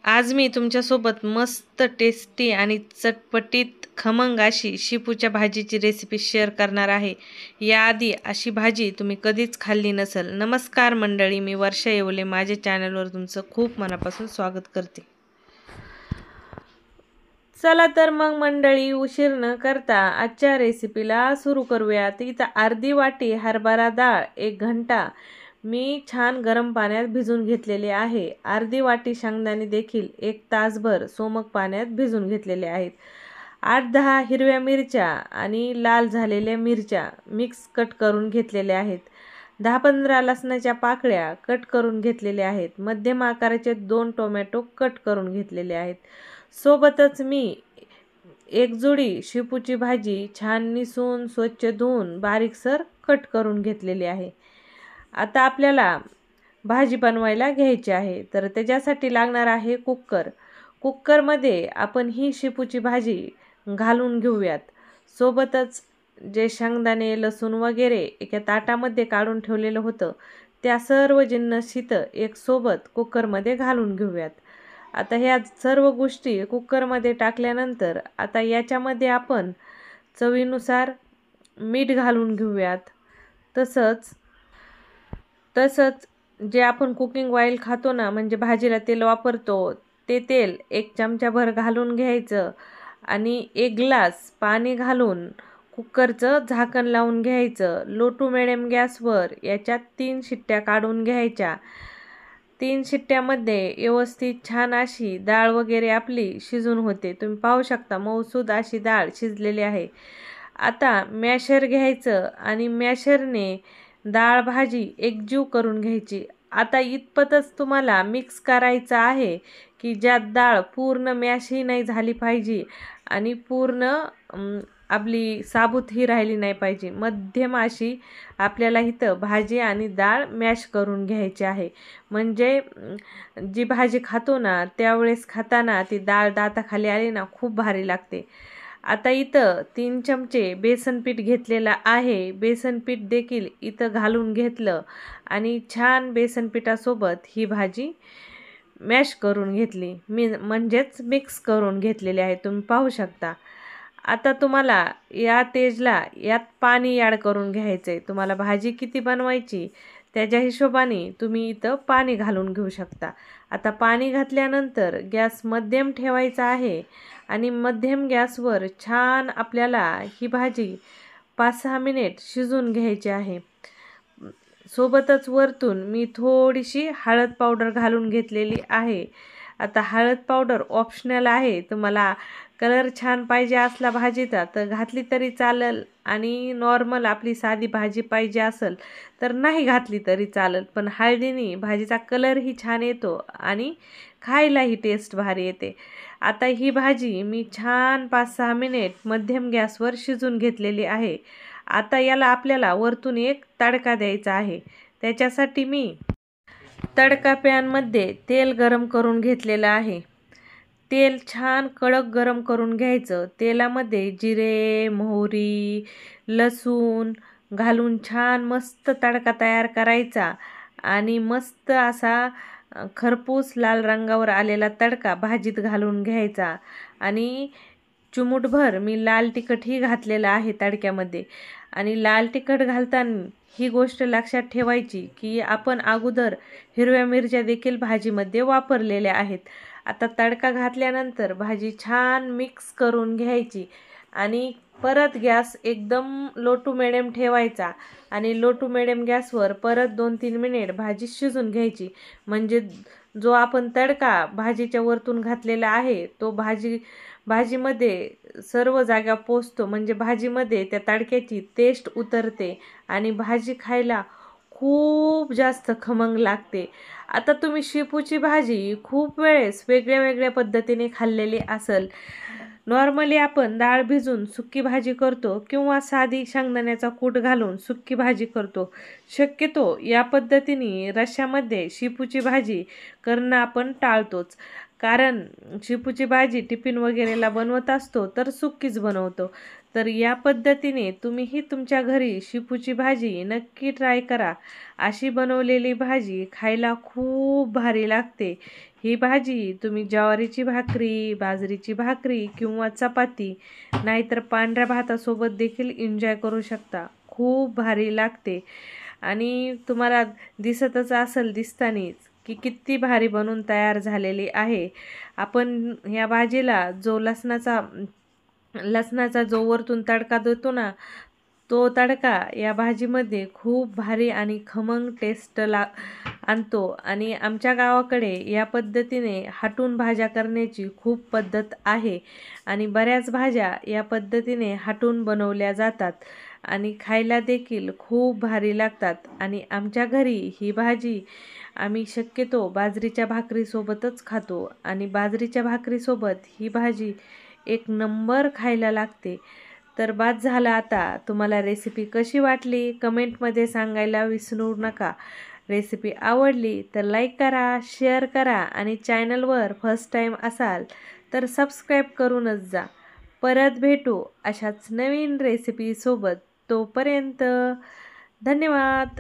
आज मी तुमच्यासोबत मस्त टेस्टी आणि चटपटीत खमंग अशी शेपूच्या भाजीची रेसिपी शेअर करणार आहे। याआधी अशी भाजी तुम्ही कधीच खाल्ली नसेल। नमस्कार मंडळी, मी वर्षा येवले माझ्या चॅनलवर तुमचं खूप मनापासून स्वागत करते। चला तर मग मंडळी, उशीर न करता आजच्या रेसिपीला सुरू करूयात। इथं अर्धी वाटी हरभरा डाळ 1 घंटा मी छान गरम पाण्यात भिजून घेतलेले आहे। अर्धी वाटी शेंगदाणे देखील 1 तासभर सोमक पाण्यात भिजून घेतलेले आहेत। 8-10 हिरव्या मिरच्या आणि लाल झालेल्या मिरच्या मिक्स कट करून घेतलेल्या आहेत। 10-15 लसणाच्या पाकळ्या कट करून घेतलेल्या आहेत। मध्यम आकाराचे 2 टोमॅटो कट करून घेतलेले आहेत। सोबतच मी एक जुडी शेपूची भाजी छान निसून स्वच्छ धुवून बारीकसर कट करून घेतलेली आहे। आता आपल्याला भाजी बनवायला घ्यायची आहे, तर त्याच्यासाठी लागणार आहे कुकर। कुकरमध्ये आपण ही शेपूची भाजी घालून घेऊयात। सोबतच जे शेंगदाणे, लसूण वगैरे एका ताटामध्ये काढून ठेवलेलं होतं, त्या सर्व जिन्नस इथं एक सोबत कुकरमध्ये घालून घेऊयात। आता ह्या सर्व गोष्टी कुकरमध्ये टाकल्यानंतर आता याच्यामध्ये आपण चवीनुसार मीठ घालून घेऊयात। तसंच जे आपण कुकिंग ऑइल खातो ना, म्हणजे भाजीला तेल वापरतो, ते तेल 1 चमचाभर घालून घ्यायचं आणि 1 ग्लास पाणी घालून कुकरचं झाकण लावून घ्यायचं। लो टू मिडियम गॅसवर याच्यात 3 शिट्ट्या काढून घ्यायच्या। 3 शिट्ट्यामध्ये व्यवस्थित छान अशी डाळ वगैरे आपली शिजून होते। तुम्ही पाहू शकता मऊसूद अशी डाळ शिजलेली आहे। आता मॅशर घ्यायचं आणि मॅशरने डाळ भाजी एकजीव करून घ्यायची। आता इतपतच तुम्हाला मिक्स करायचं आहे की ज्यात डाळ पूर्ण मॅशही नाही झाली पाहिजे आणि पूर्ण आपली साबूत ही राहिली नाही पाहिजे। मध्यम अशी आपल्याला इथं भाजी आणि डाळ मॅश करून घ्यायची आहे, म्हणजे जी भाजी खातो ना त्यावेळेस खाताना ती डाळ दाताखाली आली ना खूप भारी लागते। आता इथं 3 चमचे बेसन पीठ घेतलेलं आहे। बेसन पीठ देखील इथं घालून घेतलं आणि छान बेसन पिठासोबत ही भाजी मॅश करून घेतली, म्हणजेच मिक्स करून घेतलेली आहे। तुम्ही पाहू शकता। आता तुम्हाला या स्टेजला यात पाणी ॲड करून घ्यायचं आहे। तुम्हाला भाजी किती बनवायची त्याच्या हिशोबाने तुम्ही इथं पाणी घालून घेऊ शकता। आता पाणी घातल्यानंतर गॅस मध्यम ठेवायचा आहे आणि मध्यम गॅसवर छान आपल्याला ही भाजी 5-6 मिनिट शिजून घ्यायची आहे। सोबतच वरतून मी थोडीशी हळद पावडर घालून घेतलेली आहे। आता हळद पावडर ऑप्शनल आहे, तुम्हाला कलर छान पाहिजे असला भाजीचा तर घातली तरी चालेल आणि नॉर्मल आपली साधी भाजी पाहिजे असेल तर नाही घातली तरी चालेल, पण हळदीने भाजीचा कलरही छान येतो आणि खायलाही टेस्ट भारी येते। आता ही भाजी मी छान 5-6 मिनिट मध्यम गॅसवर शिजून घेतलेली आहे। आता याला आपल्याला वरतून एक तडका द्यायचा आहे। त्याच्यासाठी मी तडका पॅनमध्ये तेल गरम करून घेतलेलं आहे। तेल छान कडक गरम करून घ्यायचं। तेलामध्ये जिरे, मोहरी, लसूण घालून छान मस्त तडका तयार करायचा आणि मस्त असा खरपूस लाल रंगावर आलेला तडका भाजीत घालून घ्यायचा आणि चिमूटभर मी लाल तिखटही घातलेलं आहे तडक्यामध्ये। आणि लाल तिखट घालताना ही गोष्ट लक्षात ठेवायची की आपण अगोदर हिरव्या मिरच्या देखील भाजीमध्ये वापरलेल्या आहेत। आता तडका घातल्यानंतर भाजी छान मिक्स करून घ्यायची आणि परत गॅस एकदम लो टू मिडियम ठेवायचा आणि लो टू मिडियम गॅसवर परत 2-3 मिनिट भाजी शिजून घ्यायची, म्हणजे जो आपण तडका भाजीच्या वरतून घातलेला आहे तो भाजीमध्ये सर्व जागा पोचतो, म्हणजे भाजीमध्ये त्या तडक्याची टेस्ट उतरते आणि भाजी खायला खूप जास्त खमंग लागते। आता तुम्ही शेपूची भाजी खूप वेळेस वेगळ्या पद्धतीने खाल्लेली असेल। नॉर्मली आपण डाळ भिजून सुक्की भाजी करतो किंवा साधी शेंगदाण्याचा कूट घालून सुक्की भाजी करतो। शक्यतो या पद्धतीने रश्श्यामध्ये शेपूची भाजी करणं आपण टाळतोच, कारण शेपूची भाजी टिफिन वगैरेला बनवत असतो तर सुक्कीच बनवतो। तर या पद्धतीने तुम्हीही तुमच्या घरी शेपूची भाजी नक्की ट्राय करा। अशी बनवलेली भाजी खायला खूप भारी लागते। ही भाजी तुम्ही ज्वारीची भाकरी, बाजरीची भाकरी किंवा चपाती नाहीतर पांढऱ्या भातासोबत देखील एन्जॉय करू शकता. खूप भारी लागते आणि तुम्हाला दिसतच असेल दिसतानीच की किती भारी बनून तयार झालेली आहे. आपण या भाजीला जो लसणाचा जो वरतून तडका देतो ना, तो तडका या भाजीमध्ये खूप भारी आणि खमंग टेस्ट आणतो. आणि आमच्या गावाकडे या पद्धतीने हाटून भाज्या करण्याची खूप पद्धत आहे आणि बऱ्याच भाज्या या पद्धतीने हाटून बनवल्या जातात आणि खायला देखील खूप भारी लागतात. आणि आमच्या घरी ही भाजी आम्ही शक्यतो बाजरीच्या भाकरीसोबतच खातो आणि बाजरीच्या भाकरीसोबत ही भाजी एक नंबर खायला लागते. तर बाद झालं आता. तुम्हाला रेसिपी कशी वाटली कमेंटमध्ये सांगायला विसरू नका. रेसिपी आवडली तर लाईक करा, शेअर करा आणि चॅनलवर फर्स्ट टाईम असाल तर सबस्क्राईब करूनच जा. परत भेटू अशाच नवीन रेसिपीसोबत. तोपर्यंत धन्यवाद.